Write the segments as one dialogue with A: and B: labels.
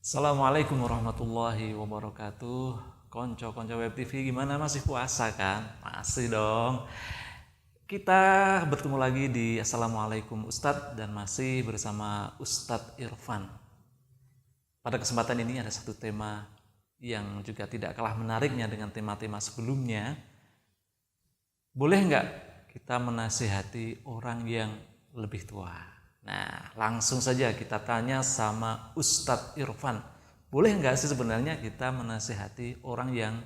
A: Assalamualaikum warahmatullahi wabarakatuh. Konco-konco Web TV, gimana, masih puasa kan? Masih dong. Kita bertemu lagi di Assalamualaikum Ustadz dan masih bersama Ustadz Irfan. Pada kesempatan ini ada satu tema yang juga tidak kalah menariknya dengan tema-tema sebelumnya. Boleh nggak kita menasihati orang yang lebih tua? Nah, langsung saja kita tanya sama Ustadz Irfan. Boleh nggak sih sebenarnya kita menasihati orang yang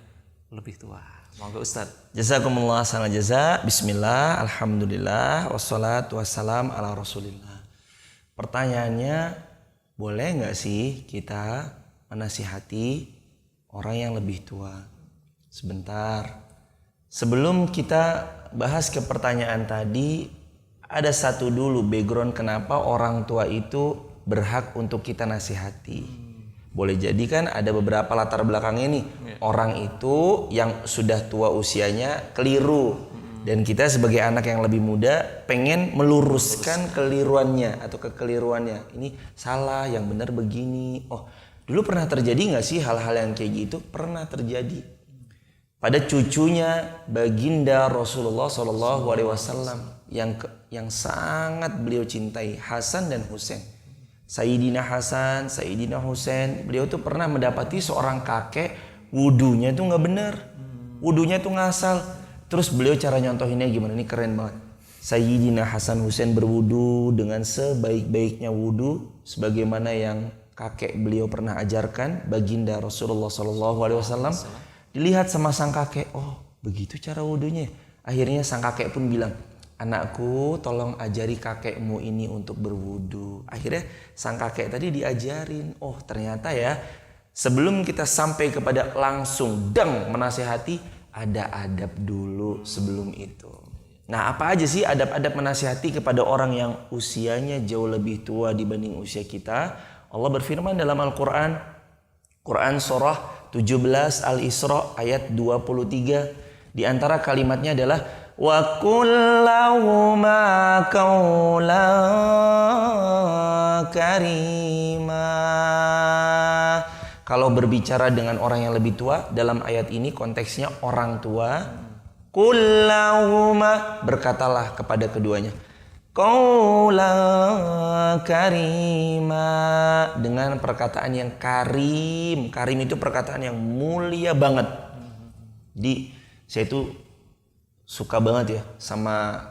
A: lebih tua? Monggo Ustadz.
B: Jazakumullah sana jaza. Bismillah, alhamdulillah, wassalatu wassalam ala rasulillah. Pertanyaannya, boleh nggak sih kita menasihati orang yang lebih tua? Sebentar. Sebelum kita bahas ke pertanyaan tadi, ada satu dulu background kenapa orang tua itu berhak untuk kita nasihati. Boleh jadi kan ada beberapa latar belakangnya nih. Orang itu yang sudah tua usianya keliru. Dan kita sebagai anak yang lebih muda pengen meluruskan keliruannya atau kekeliruannya. Ini salah, yang benar begini. Oh, dulu pernah terjadi nggak sih hal-hal yang kayak gitu? Pernah terjadi. Pada cucunya baginda Rasulullah SAW yang sangat beliau cintai, Hasan dan Husain. Sayyidina Hasan, Sayyidina Husain, beliau tuh pernah mendapati seorang kakek wudunya tuh nggak benar, wudunya tuh ngasal. Terus beliau cara nyontohinnya gimana? Ini keren banget. Sayyidina Hasan Husain berwudu dengan sebaik-baiknya wudu, sebagaimana yang kakek beliau pernah ajarkan, baginda Rasulullah SAW. Dilihat sama sang kakek, oh begitu cara wudunya. Akhirnya sang kakek pun bilang, anakku tolong ajari kakekmu ini untuk berwudu. Akhirnya sang kakek tadi diajarin. Oh ternyata ya, sebelum kita sampai kepada langsung dang menasihati, ada adab dulu sebelum itu. Nah, apa aja sih adab-adab menasihati kepada orang yang usianya jauh lebih tua dibanding usia kita? Allah berfirman dalam Al-Quran, Quran surah 17 Al-Isra ayat 23. Di antara kalimatnya adalah wa kullahuma qaula karima. Kalau berbicara dengan orang yang lebih tua, dalam ayat ini konteksnya orang tua. Kullahuma, berkatalah kepada keduanya, qaula karima, dengan perkataan yang karim. Karim itu perkataan yang mulia banget. Saya itu suka banget ya sama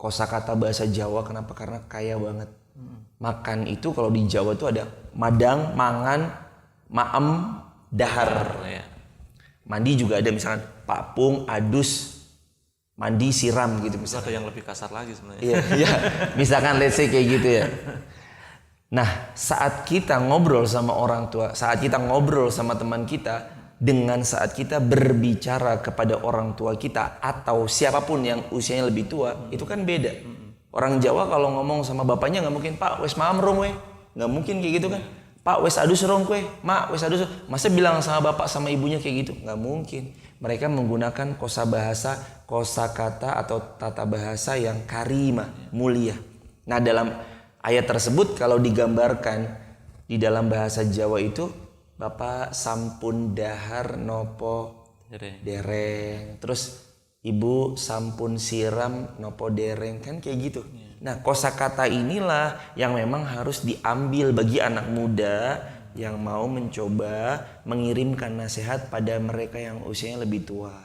B: kosakata bahasa Jawa. Kenapa? Karena kaya banget. Makan itu kalau di Jawa itu ada madang, mangan, maem, dahar. Mandi juga ada, misalkan papung, adus, mandi, siram gitu misalkan.
A: Ada yang lebih kasar lagi sebenarnya.
B: Iya, misalkan let's say kayak gitu ya. Nah, saat kita ngobrol sama orang tua, saat kita ngobrol sama teman kita, dengan saat kita berbicara kepada orang tua kita atau siapapun yang usianya lebih tua, itu kan beda. Orang Jawa kalau ngomong sama bapaknya nggak mungkin, Pak wes maam rong we, nggak mungkin kayak gitu kan. Pak wes adus rong kue, mak wes adus. Masa bilang sama bapak sama ibunya kayak gitu? Nggak mungkin. Mereka menggunakan kosakata atau tata bahasa yang karimah, mulia. Nah, dalam ayat tersebut kalau digambarkan di dalam bahasa Jawa itu, bapak sampun dahar nopo dereng. Terus ibu sampun siram nopo dereng, kan kayak gitu. Nah, kosakata inilah yang memang harus diambil bagi anak muda yang mau mencoba mengirimkan nasihat pada mereka yang usianya lebih tua.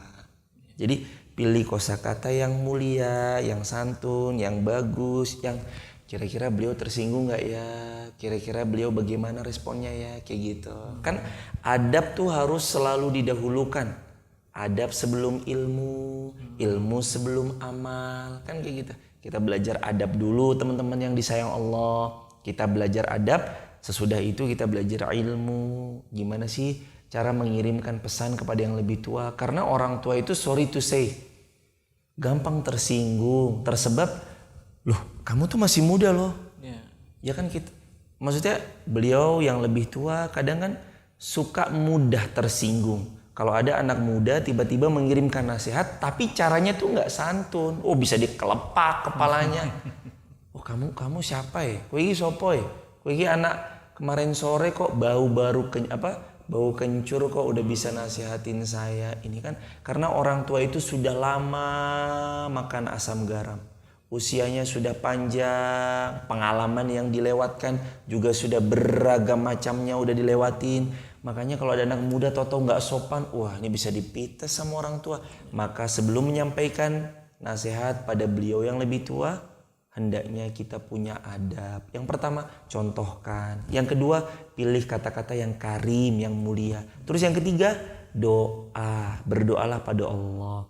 B: Jadi pilih kosakata yang mulia, yang santun, yang bagus, yang kira-kira beliau tersinggung nggak ya? Kira-kira beliau bagaimana responnya ya? Kayak gitu. Kan adab tuh harus selalu didahulukan. Adab sebelum ilmu, ilmu sebelum amal, kan kayak gitu. Kita belajar adab dulu teman-teman yang disayang Allah. Kita belajar adab, sesudah itu kita belajar ilmu. Gimana sih cara mengirimkan pesan kepada yang lebih tua? Karena orang tua itu sorry to say, gampang tersinggung, tersebab, loh kamu tuh masih muda loh. Ya kan kita, maksudnya beliau yang lebih tua kadang kan suka mudah tersinggung, Kalau ada anak muda tiba-tiba mengirimkan nasihat, tapi caranya tuh nggak santun. Oh bisa dikelepak kepalanya. Oh kamu siapa ya? Kowe iki sopo ya? Kowe iki anak kemarin sore kok bau kencur kok udah bisa nasihatin saya. Ini kan karena orang tua itu sudah lama makan asam garam. Usianya sudah panjang, pengalaman yang dilewatkan juga sudah beragam macamnya udah dilewatin. Makanya kalau ada anak muda toto nggak sopan, wah ini bisa dipites sama orang tua. Maka sebelum menyampaikan nasihat pada beliau yang lebih tua, hendaknya kita punya adab. Yang pertama, contohkan. Yang kedua, pilih kata-kata yang karim, yang mulia. Terus yang ketiga, doa. Berdoalah pada Allah.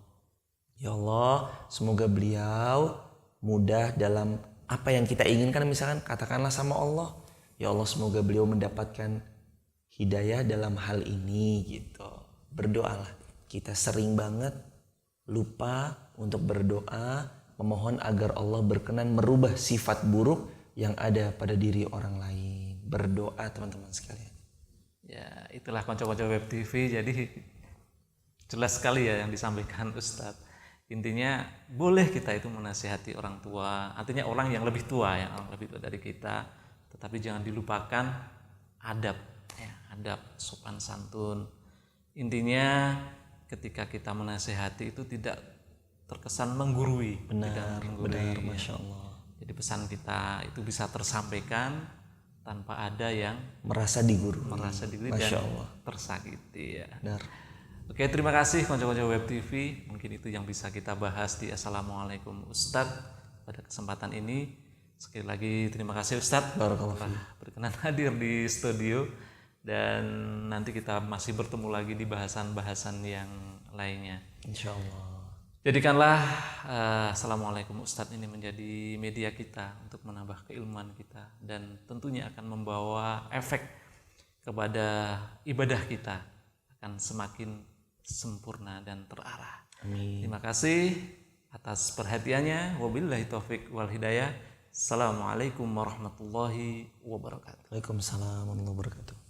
B: Ya Allah, semoga beliau mudah dalam apa yang kita inginkan. Misalkan katakanlah sama Allah, ya Allah semoga beliau mendapatkan hidayah dalam hal ini gitu. Berdoalah. Kita sering banget lupa untuk berdoa, memohon agar Allah berkenan merubah sifat buruk yang ada pada diri orang lain. Berdoa teman-teman sekalian.
A: Ya, itulah konco-konco Web TV. Jadi jelas sekali ya yang disampaikan Ustadz. Intinya boleh kita itu menasihati orang tua, artinya orang yang lebih tua ya, orang lebih tua dari kita, tetapi jangan dilupakan adab, ya, adab sopan santun. Intinya ketika kita menasihati itu tidak terkesan menggurui.
B: Benar, Masya Allah.
A: Jadi pesan kita itu bisa tersampaikan tanpa ada yang
B: merasa digurui
A: dan tersakiti ya.
B: Benar.
A: Oke, terima kasih konco-konco Web TV. Mungkin itu yang bisa kita bahas di Assalamualaikum Ustadz pada kesempatan ini. Sekali lagi terima kasih Ustadz telah berkenan hadir di studio, dan nanti kita masih bertemu lagi di bahasan-bahasan yang lainnya.
B: Insya Allah.
A: Jadikanlah Assalamualaikum Ustadz ini menjadi media kita untuk menambah keilmuan kita, dan tentunya akan membawa efek kepada ibadah kita akan semakin sempurna dan terarah.
B: Amin.
A: Terima kasih atas perhatiannya. Wabillahi taufik wal hidayah. Assalamualaikum warahmatullahi wabarakatuh.
B: Waalaikumsalam warahmatullahi wabarakatuh.